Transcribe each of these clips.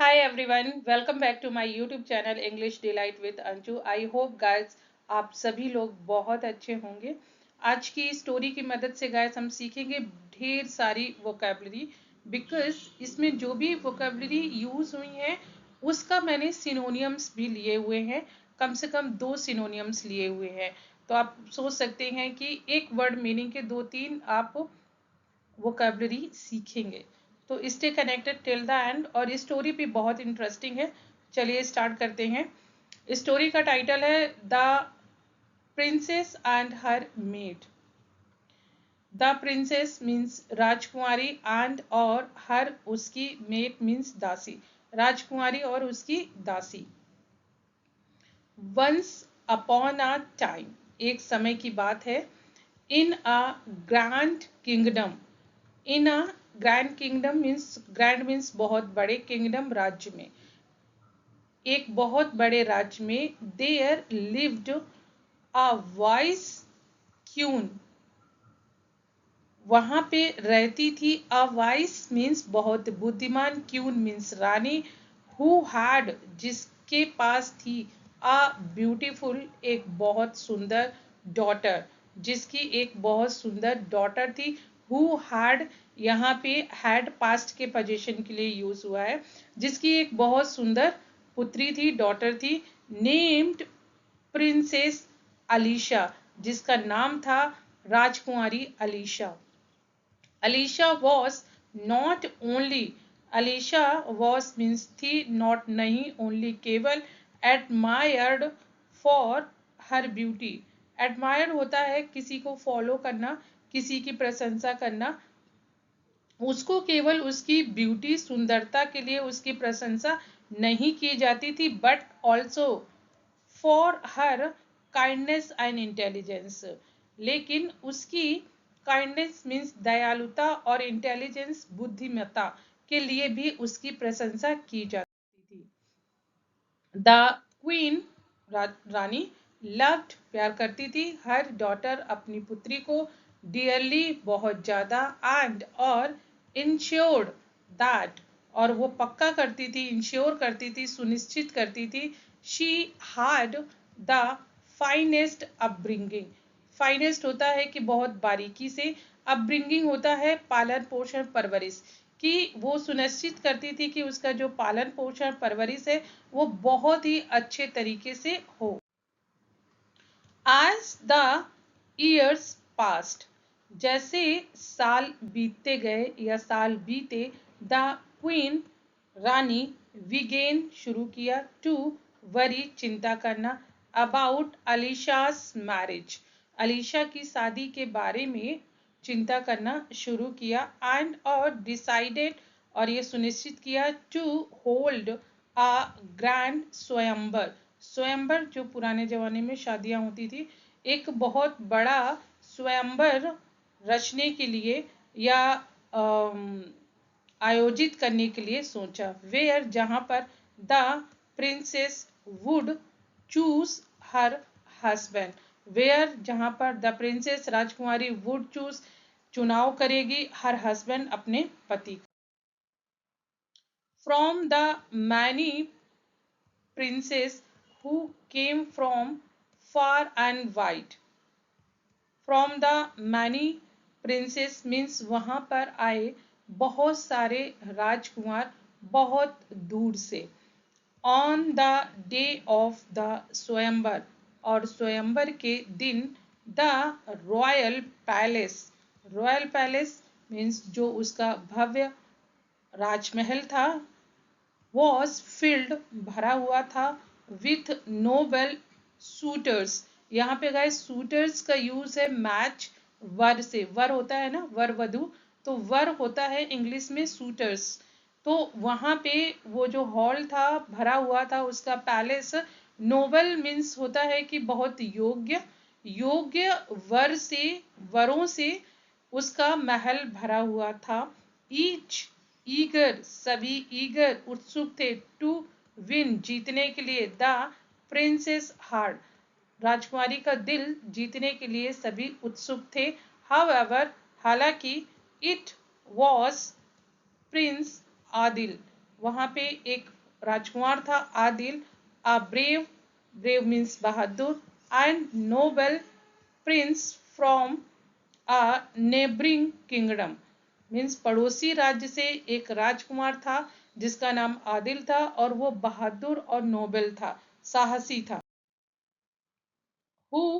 Hi everyone, welcome back to my YouTube channel English Delight with Anshu. I hope guys आप सभी लोग बहुत अच्छे होंगे। आज की स्टोरी की मदद से गाइस हम सीखेंगे ढेर सारी वोकेबलरी, बिकॉज इसमें जो भी वोकेबलरी यूज हुई है उसका मैंने सिनोनियम्स भी लिए हुए हैं। कम से कम 2 सिनोनियम्स लिए हुए हैं। तो आप सोच सकते हैं कि एक वर्ड मीनिंग के 2-3 आप वोकेबलरी सीखेंगे। तो stay connected till the end. और स्टोरी भी बहुत इंटरेस्टिंग है। चलिए स्टार्ट करते हैं। स्टोरी का टाइटल है the princess and her made. The princess means Rajkumari and और हर उसकी मेड मीन्स दासी, राजकुमारी और उसकी दासी। वंस अपॉन अ टाइम, एक समय की बात है। In a grand kingdom, in a grand kingdom means, grand means बहुत बड़े, किंगडम राज्य में, एक बहुत बड़े राज्य में there lived a wise queen, वहां पे रहती थी। अ वाइस मीन्स बहुत बुद्धिमान, क्यून मीन्स रानी, हु हैड जिसके पास थी, अ ब्यूटीफुल एक बहुत सुंदर, डॉटर जिसकी एक बहुत सुंदर डॉटर थी। हु हैड, यहाँ पे हैड पास्ट के पोजीशन के लिए यूज हुआ है, जिसकी एक बहुत सुंदर पुत्री थी, डॉटर थी। नेम्ड प्रिंसेस अलीशा, जिसका नाम था राजकुमारी Alisha. Alisha was not only, Alisha was means थी, नॉट नहीं, ओनली केवल, admired for her beauty. Admired होता है किसी को फॉलो करना, किसी की प्रशंसा करना। उसको केवल उसकी ब्यूटी, सुंदरता के लिए उसकी प्रशंसा नहीं की जाती थी, but also for her kindness and intelligence, लेकिन उसकी काइंडनेस मीन्स दयालुता और इंटेलिजेंस बुद्धिमत्ता के लिए भी उसकी प्रशंसा की जाती थी। द क्वीन, रानी, लव्ड प्यार करती थी, हर डॉटर अपनी पुत्री को, डियरली बहुत ज्यादा, एंड और इंश्योर्ड दैट और वो पक्का करती थी, इंश्योर करती थी, सुनिश्चित करती थी। She had the finest upbringing, finest होता है कि बहुत बारीकी से, अपब्रिंगिंग होता है पालन पोषण परवरिश, कि वो सुनिश्चित करती थी कि उसका जो पालन पोषण परवरिश है वो बहुत ही अच्छे तरीके से हो। एज द ईयर्स पास्ट, जैसे साल बीतते गए या साल बीते, द क्वीन, रानी, विगेन शुरू किया, टू वरी चिंता करना, अबाउट अलीशास मैरिज, अलीशा की शादी के बारे में चिंता करना शुरू किया, एंड और डिसाइडेड और ये सुनिश्चित किया, टू होल्ड अ ग्रैंड स्वयंवर, स्वयंवर जो पुराने जमाने में शादियां होती थी, एक बहुत बड़ा स्वयंवर रचने के लिए या आयोजित करने के लिए सोचा। वेयर, जहां पर, the princess would choose her husband, where जहां पर द प्रिंसेस राजकुमारी वुड चूज चुनाव करेगी, हर हस्बैंड अपने पति का। From the many princes who came from far and wide, from the many princes means वहां पर आए बहुत सारे राजकुमार बहुत दूर से। On the day of the swayamvar, और स्वयंवर के दिन, the royal palace, royal palace means जो उसका भव्य राजमहल था, वॉज फिल्ड भरा हुआ था, विथ नोबल सूटर्स, यहाँ पे गाइस सूटर्स का यूज है मैच वर से, वर होता है ना वर वधु, तो वर होता है इंग्लिश में सूटर्स। तो वहां पे वो जो हॉल था भरा हुआ था, उसका पैलेस, नोबल मीन्स होता है कि बहुत योग्य, योग्य वर से, वरों से उसका महल भरा हुआ था। ईच, ईगर सभी, ईगर उत्सुक थे, टू विन जीतने के लिए, द प्रिंसेस हार्ट राजकुमारी का दिल जीतने के लिए सभी उत्सुक थे। हाउएवर हालांकि, इट वॉज प्रिंस आदिल, वहां पे एक राजकुमार था Adil, a brave, brave means बहादुर, and noble prince from a neighbouring kingdom means पड़ोसी राज्य से एक राजकुमार था जिसका नाम आदिल था और वो बहादुर और नोबल था, साहसी था। हु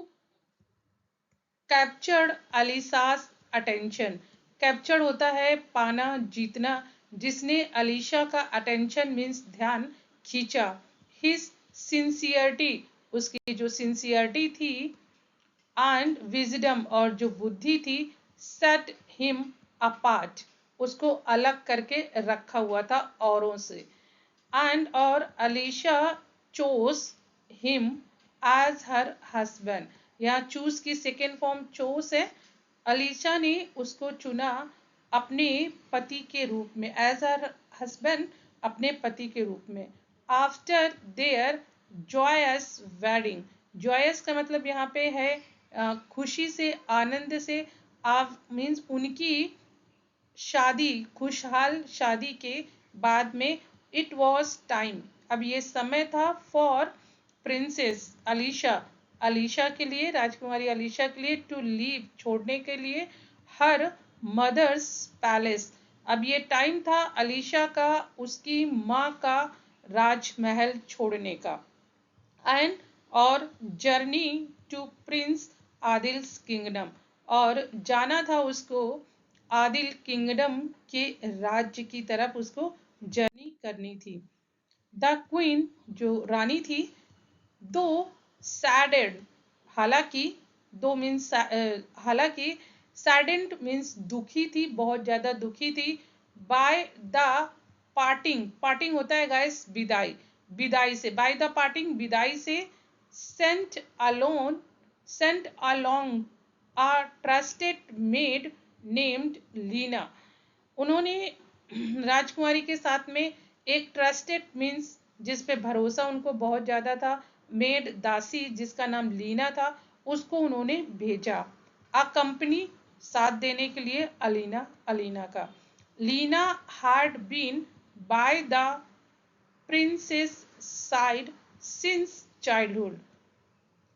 कैप्चर्ड अलीसास अटेंशन, कैप्चर्ड होता है पाना, जीतना, जिसने अलीशा का अटेंशन मीन्स ध्यान खींचा। हिज सिंसियरिटी, उसकी जो सिंसियरिटी थी, एंड विजडम और जो बुद्धि थी, सेट हिम अपार्ट, उसको अलग करके रखा हुआ था औरों से। एंड और Alisha chose him as her husband, यहाँ चूज की सेकेंड फॉर्म चोज है। अलीशा ने उसको चुना अपने पति के रूप में, एज हर हस्बैंड, अपने पति के रूप में। After their joyous wedding, joyous का मतलब यहाँ पे है खुशी से, आनंद से। आप मीन्स उनकी शादी, खुशहाल शादी के बाद में, इट वॉज टाइम, अब ये समय था, फॉर प्रिंसेस अलीशा, अलीशा के लिए, राजकुमारी अलीशा के लिए, टू लीव, छोड़ने के लिए, हर मदर्स पैलेस, अब ये टाइम था अलीशा का उसकी माँ का राजमहल छोड़ने का। एंड और journey to Prince Adil's kingdom, और जाना था उसको आदिल किंगडम के राज्य की तरफ, उसको जर्नी करनी थी। द क्वीन, जो रानी थी, दो सैडेड, हालांकि, दो मीन्स हालांकि, सैडेंड मीन्स दुखी थी, बहुत ज्यादा दुखी थी, बाय द पार्टिंग, पार्टिंग होता है गाइस विदाई, विदाई से, बाय द पार्टिंग, विदाई से, sent alone, sent along a trusted maid named Leena, उन्होंने राजकुमारी के साथ में एक ट्रस्टेड मीन्स जिस पे भरोसा उनको बहुत ज्यादा था, मेड दासी जिसका नाम लीना था, उसको उन्होंने भेजा। अ कंपनी, साथ देने के लिए, अलीना, अलीना का। Leena had been by the princess side since childhood,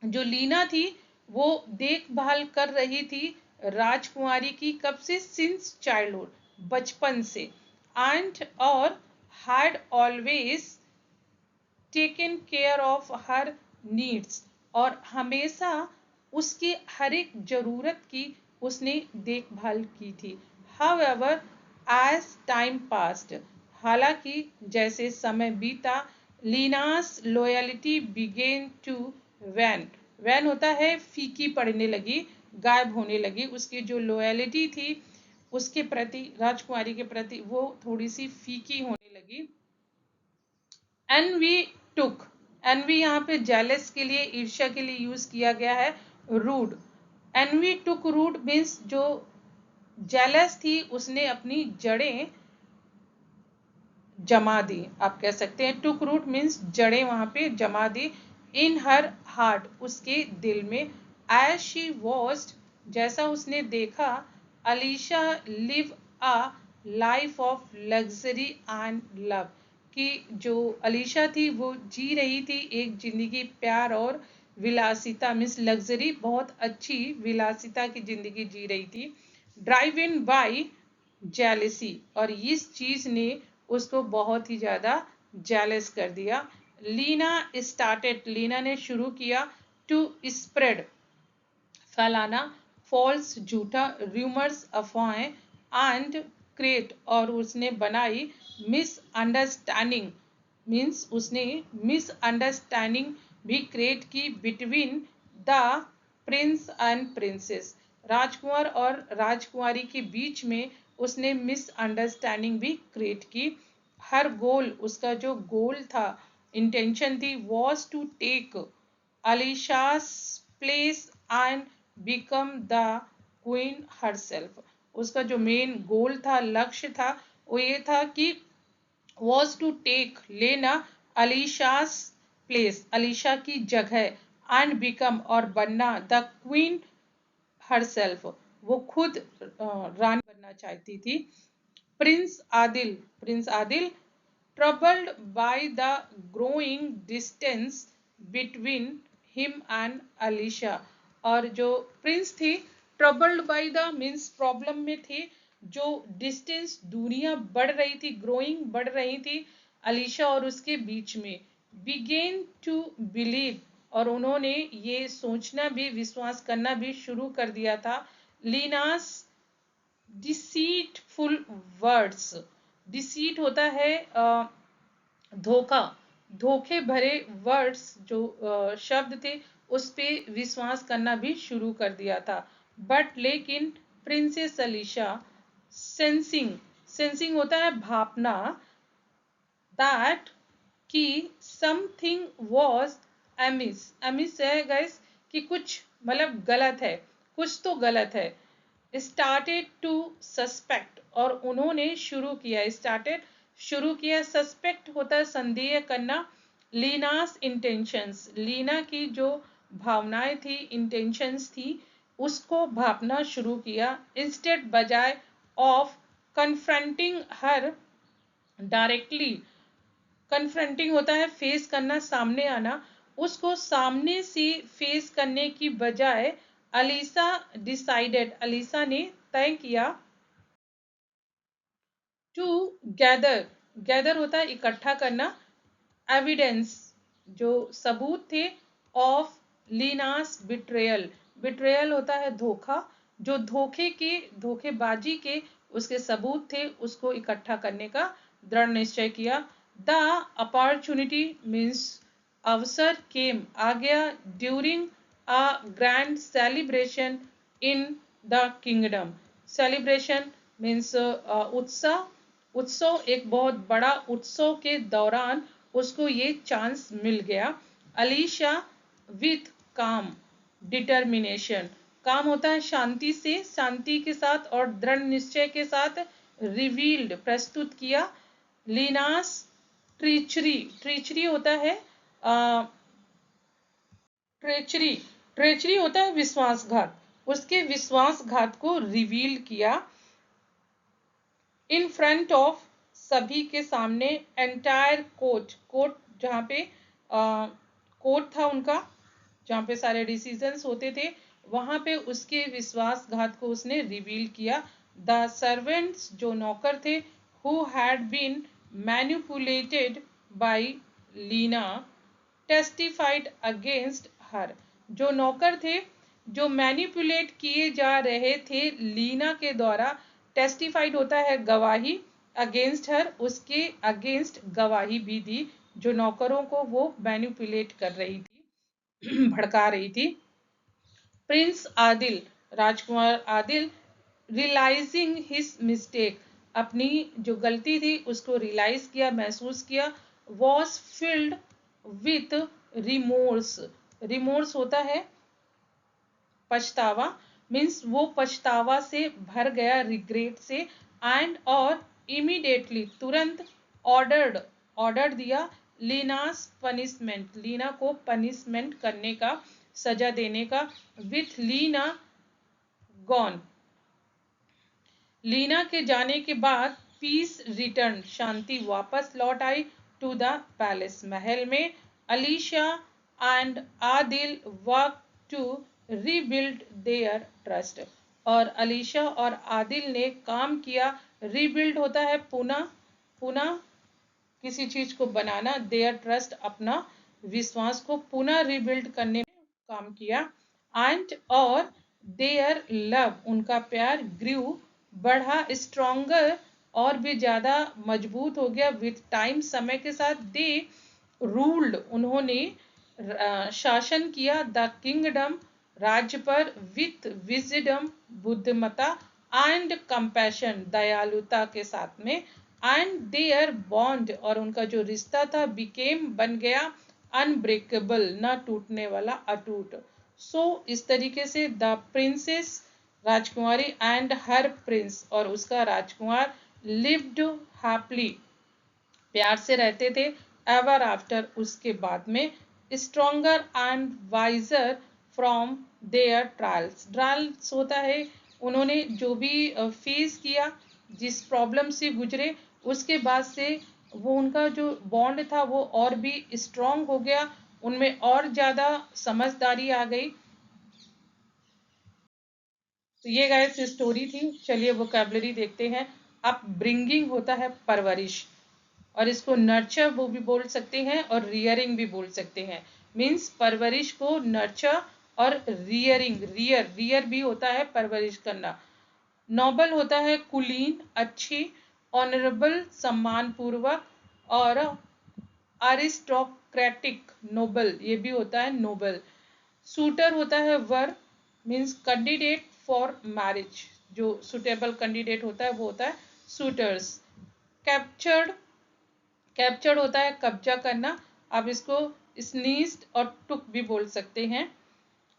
जो लीना थी वो देखभाल कर रही थी राजकुमारी की, कब से, सिंस चाइल्डहुड, बचपन से। एंड और had always taken care of her needs, और हमेशा उसके हर एक जरूरत की उसने देखभाल की थी। हाउएवर एज टाइम पास्ड, हालांकि जैसे समय बीता, Leena's loyalty began to wane, wane होता है फीकी पड़ने लगी, गायब होने लगी, उसकी जो लॉयल्टी थी उसके प्रति, राजकुमारी के प्रति, वो थोड़ी सी फीकी होने लगी। एनवी टुक, एनवी यहाँ पे जेलस के लिए, ईर्ष्या के लिए यूज किया गया है। रूड, एनवी टुक रूड मीन्स जो जेलस थी उसने अपनी जड़ें जमा दी, आप कह सकते हैं। टुक रूट मीन्स जड़ें वहां पे जमा दी। इन हर हार्ट, उसके दिल में। एज शी वॉच्ड, जैसा उसने देखा, Alisha live a life of luxury and love, कि जो अलीशा थी वो जी रही थी एक जिंदगी प्यार और विलासिता, मीन्स लग्जरी, बहुत अच्छी विलासिता की जिंदगी जी रही थी। ड्राइव इन बाई जेलिसी, और इस चीज ने उसको बहुत ही ज्यादा जेलस कर दिया। लीना स्टार्टेड, लीना ने शुरू किया, टू स्प्रेड, फैलाना, फॉल्स, झूठा, रूमर्स, अफवाहें, एंड क्रिएट, और उसने बनाई, मिसअंडरस्टैंडिंग मीन्स उसने मिसअंडरस्टैंडिंग भी क्रिएट की, between the prince and princess, राजकुमार और राजकुमारी के बीच में उसने मिसअंडरस्टैंडिंग भी क्रिएट की। हर गोल, उसका जो गोल था, इंटेंशन थी, was to take Alisha's place and become the queen herself, उसका जो मेन गोल था, लक्ष्य था, वो ये था कि वॉज टू टेक, लेना, अलीशास प्लेस, अलीशा की जगह, एंड बिकम, और बनना, द क्वीन हरसेल्फ, वो खुद रानी बनना चाहती थी। Prince Adil, Prince Adil troubled by the growing distance between him and Alicia। और जो प्रिंस थे troubled by the means problem में थे, जो डिस्टेंस दूरियां बढ़ रही थी, ग्रोइंग बढ़ रही थी अलीशा और उसके बीच में। बिगेन टू बिलीव, और उन्होंने ये सोचना भी, विश्वास करना भी शुरू कर दिया था, लीनास डिसीटफुल वर्ड्स। डिसीट होता है धोखा, धोखे भरे वर्ड्स जो शब्द थे उस पे विश्वास करना भी शुरू कर दिया था। बट लेकिन प्रिंसेस अलीशा सेंसिंग, सेंसिंग होता है भापना, दैट कि समथिंग वॉज एमिस, एमिस है गैस कि कुछ मतलब गलत है, कुछ तो गलत है। स्टार्टेड टू सस्पेक्ट, और उन्होंने शुरू किया, स्टार्टेड शुरू किया, सस्पेक्ट होता है संदेह करना, लीनास इंटेंशंस, लीना की जो भावनाएं थी, इंटेंशंस थी, उसको भापना शुरू किया। इंस्टेड बजाय of confronting her directly, confronting होता है फेस करना, सामने आना, उसको सामने से फेस करने की बजाय अलीसा डिसाइडेड, अलीसा ने तय किया, टू गैदर, गैदर होता है इकट्ठा करना, एविडेंस जो सबूत थे, ऑफ लीनास बिट्रेयल, बिट्रेयल होता है धोखा, जो धोखे के, धोखेबाजी के उसके सबूत थे, उसको इकट्ठा करने का दृढ़ निश्चय किया। द अपॉर्चुनिटी मीन्स अवसर, केम आ गया, during a grand celebration in the kingdom, celebration means उत्सव, उत्सव एक बहुत बड़ा उत्सव के दौरान उसको ये चांस मिल गया। अलीशा विथ काम डिटर्मिनेशन, काम होता है शांति से, शांति के साथ और दृढ़ निश्चय के साथ, रिवील्ड प्रस्तुत किया, लीनास ट्रीचरी, ट्रीचरी होता है ट्रेचरी, ट्रेचरी होता है विश्वासघात, उसके विश्वासघात को रिवील किया, इन फ्रंट ऑफ सभी के सामने, एंटायर कोर्ट, कोर्ट जहाँ पे कोर्ट था उनका, जहाँ पे सारे डिसीजंस होते थे, वहां पे उसके विश्वासघात को उसने रिवील किया। द सर्वेंट्स जो नौकर थे, who had been manipulated by Leena, testified against her, जो नौकर थे जो मैनिपुलेट किए जा रहे थे लीना के द्वारा, टेस्टिफाइड होता है गवाही, अगेंस्ट हर उसके अगेंस्ट गवाही भी दी, जो नौकरों को वो मैनिपुलेट कर रही थी, भड़का रही थी। प्रिंस आदिल, राजकुमार आदिल, रियलाइजिंग हिज मिस्टेक, अपनी जो गलती थी उसको रियलाइज किया, महसूस किया, was filled with remorse, remorse होता है पछतावा, मीन्स वो पछतावा से भर गया, रिग्रेट से, एंड और इमीडिएटली तुरंत, ऑर्डर्ड, ऑर्डर दिया, लीनास पनिशमेंट, लीना को पनिशमेंट करने का, सजा देने का, विथ लीना गॉन, लीना के जाने के बाद, पीस रिटर्न, शांति वापस लौट आई, टू द पैलेस, महल में, Alisha and Adil work to rebuild their trust, और अलीशा और आदिल ने काम किया, रीबिल्ड होता है पुनः, पुनः किसी चीज को बनाना, देयर ट्रस्ट अपना विश्वास को पुनः रिबिल्ड करने में काम किया, एंड और देयर लव उनका प्यार, ग्रू बढ़ा, स्ट्रोंगर और भी ज्यादा मजबूत हो गया, विथ टाइम समय के साथ, दे रूल्ड उन्होंने शासन किया, द किंगडम राज्य पर, विथ विजडम बुद्धिमता, एंड कंपैशन दयालुता के साथ में, एंड देयर बॉन्ड और उनका जो रिश्ता था, बिकेम बन गया, अनब्रेकेबल न टूटने वाला, अटूट। सो इस तरीके से the princess Rajkumari and her Prince और उसका राजकुमार लिव्ड हैप्पली प्यार से रहते थे, एवर आफ्टर उसके बाद में, stronger and wiser from their trials, trials होता है उन्होंने जो भी फेस किया, जिस प्रॉब्लम से गुजरे, उसके बाद से वो उनका जो बॉन्ड था वो और भी स्ट्रांग हो गया, उनमें और ज़्यादा समझदारी आ गई। तो ये गाइस स्टोरी थी। चलिए वोकैबुलरी देखते हैं। अब ब्रिंगिंग होता है परवरिश, और इसको नर्चर वो भी बोल सकते हैं और रियरिंग भी बोल सकते हैं। मीन्स परवरिश को नर्चर और रियरिंग, रियर भी होता है परवरिश करना। नोबल होता है कुलीन, अच्छी, ऑनरेबल सम्मान पूर्वक, और अरिस्टोक्रेटिक नोबल ये भी होता है नोबल। सूटर होता है वर, मीन्स कैंडिडेट फॉर मैरिज, जो सुटेबल कैंडिडेट होता है वो होता है सूटर्स। कैप्चर्ड, कैप्चर्ड होता है कब्जा करना, आप इसको स्नीज्ड और टुक भी बोल सकते हैं।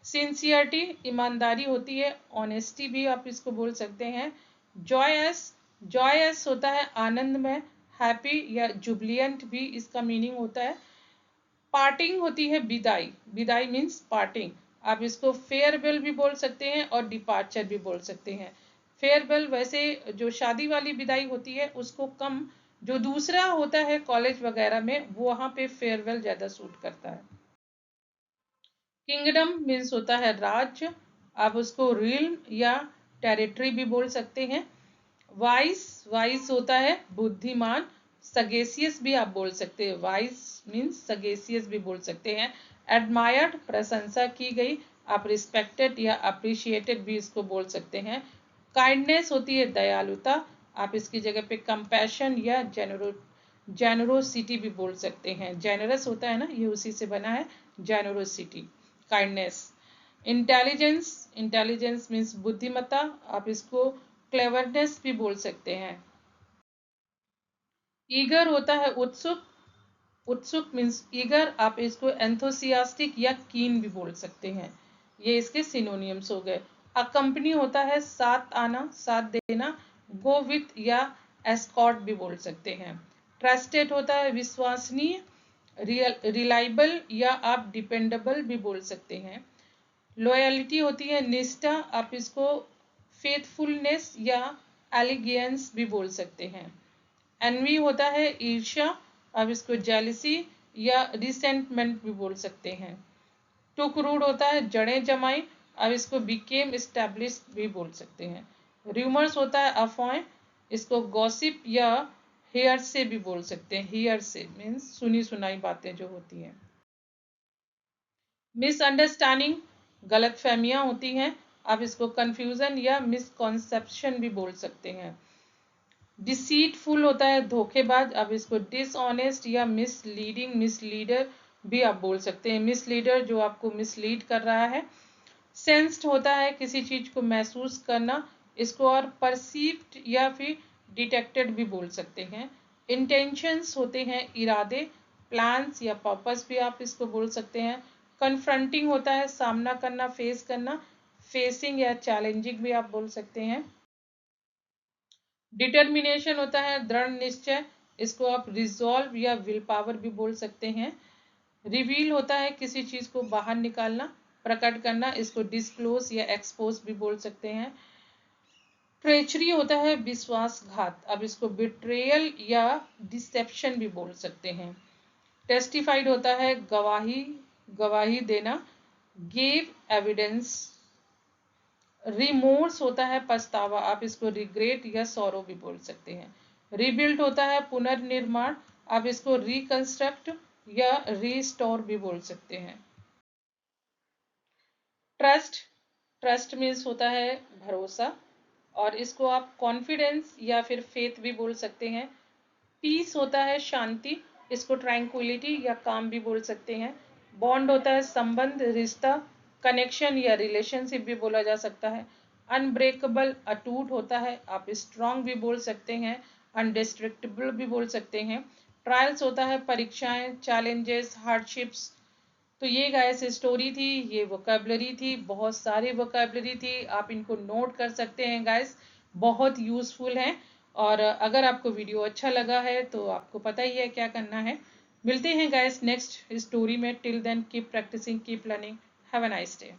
सिंसियरिटी ईमानदारी होती है, ऑनेस्टी भी आप इसको बोल सकते हैं। जॉयस, जॉयस होता है आनंदमय, हैप्पी या जुबिलियंट भी इसका मीनिंग होता है। पार्टिंग होती है विदाई, विदाई मीन्स पार्टिंग, आप इसको फेयरवेल भी बोल सकते हैं और डिपार्चर भी बोल सकते हैं। फेयरवेल वैसे जो शादी वाली विदाई होती है उसको कम, जो दूसरा होता है कॉलेज वगैरह में वहाँ पे फेयरवेल ज़्यादा सूट करता है। किंगडम मीन्स होता है राज्य, आप उसको रिल्म या टेरिटरी भी बोल सकते हैं। वाइस, वाइस होता है बुद्धिमान, सगेसियस भी आप बोल सकते हैं, वाइस मीन्स सगेसियस भी बोल सकते हैं। एडमायर्ड प्रशंसा की गई, आप रिस्पेक्टेड या अप्रिशिएटेड भी इसको बोल सकते हैं। काइंडनेस होती है दयालुता, आप इसकी जगह पे कंपैशन या जेनरोसिटी भी बोल सकते हैं। जेनरस होता है ना, ये उसी से बना है, generosity, kindness. Intelligence, intelligence means बुद्धिमत्ता, आप इसको क्लेवरनेस भी बोल सकते हैं। ईगर होता है उत्सुक, उत्सुक मीन्स ईगर, आप इसको एंथोसियास्टिक या कीन भी बोल सकते हैं। ये इसके सिनोनियम्स हो गए। अकम्पनी होता है साथ आना, साथ देना, गो विथ या एस्कॉर्ट भी बोल सकते हैं। ट्रस्टेड होता है विश्वसनीय, रिलायबल या आप डिपेंडेबल भी बोल सकते हैं। लॉयल्टी होती है निष्ठा, आप इसको फेथफुलनेस या एलिगेंस भी बोल सकते हैं। एनवी होता है ईर्ष्या, आप इसको जेलिसी या रिसेंटमेंट भी बोल सकते हैं। टुक रूट होता है जड़ें जमाई, आप इसको बिकेम एस्टेब्लिश्ड भी बोल सकते हैं। र्यूमर्स होता है अफवाहें, इसको गॉसिप या हेयर से भी बोल सकते हैं। हेयर से मीन्स सुनी सुनाई बातें जो होती हैं। मिसअंडरस्टैंडिंग, गलत फहमियाँ होती हैं, आप इसको कंफ्यूजन या मिसकॉन्सेप्शन भी बोल सकते हैं। डिसीटफुल होता है धोखेबाज, आप इसको डिसऑनेस्ट या मिसलीडिंग, मिसलीडर भी आप बोल सकते हैं। मिसलीडर जो आपको मिसलीड कर रहा है। सेंस्ड होता है किसी चीज को महसूस करना, इसको और परसीव्ड या फिर डिटेक्टेड भी बोल सकते हैं। इंटेंशंस होते हैं इरादे, प्लान्स या पर्पस भी आप इसको बोल सकते हैं। कन्फ्रंटिंग होता है सामना करना, फेस करना, फेसिंग या चैलेंजिंग भी आप बोल सकते हैं। डिटर्मिनेशन होता है दृढ़ निश्चय, इसको आप रिजॉल्व या विल पावर भी बोल सकते हैं। रिवील होता है किसी चीज को बाहर निकालना, प्रकट करना, इसको डिस्क्लोज या एक्सपोज भी बोल सकते हैं। ट्रेचरी होता है विश्वासघात, अब इसको बिट्रेयल या डिसेप्शन भी बोल सकते हैं। टेस्टिफाइड होता है गवाही, गवाही देना, गेव एविडेंस। रिमोर्स होता है पछतावा, आप इसको रिग्रेट या सॉरो भी बोल सकते हैं। रिबिल्ड होता है पुनर्निर्माण, आप इसको रिकंस्ट्रक्ट या रीस्टोर भी बोल सकते हैं। ट्रस्ट, ट्रस्ट मीन्स होता है भरोसा, और इसको आप कॉन्फिडेंस या फिर फेथ भी बोल सकते हैं। पीस होता है शांति, इसको ट्रैंक्विलिटी या काम भी बोल सकते हैं। बॉन्ड होता है संबंध, रिश्ता, कनेक्शन या रिलेशनशिप भी बोला जा सकता है। अनब्रेकेबल अटूट होता है, आप स्ट्रांग भी बोल सकते हैं, अनडिस्ट्रक्टिबल भी बोल सकते हैं। ट्रायल्स होता है परीक्षाएं, चैलेंजेस, हार्डशिप्स। तो ये गाइस स्टोरी थी, ये वोकैबुलरी थी, बहुत सारी वोकैबुलरी थी, आप इनको नोट कर सकते हैं गाइस, बहुत यूजफुल हैं। और अगर आपको वीडियो अच्छा लगा है तो आपको पता ही है क्या करना है। मिलते हैं गाइस नेक्स्ट स्टोरी में, till then keep practising, keep learning, have a nice day.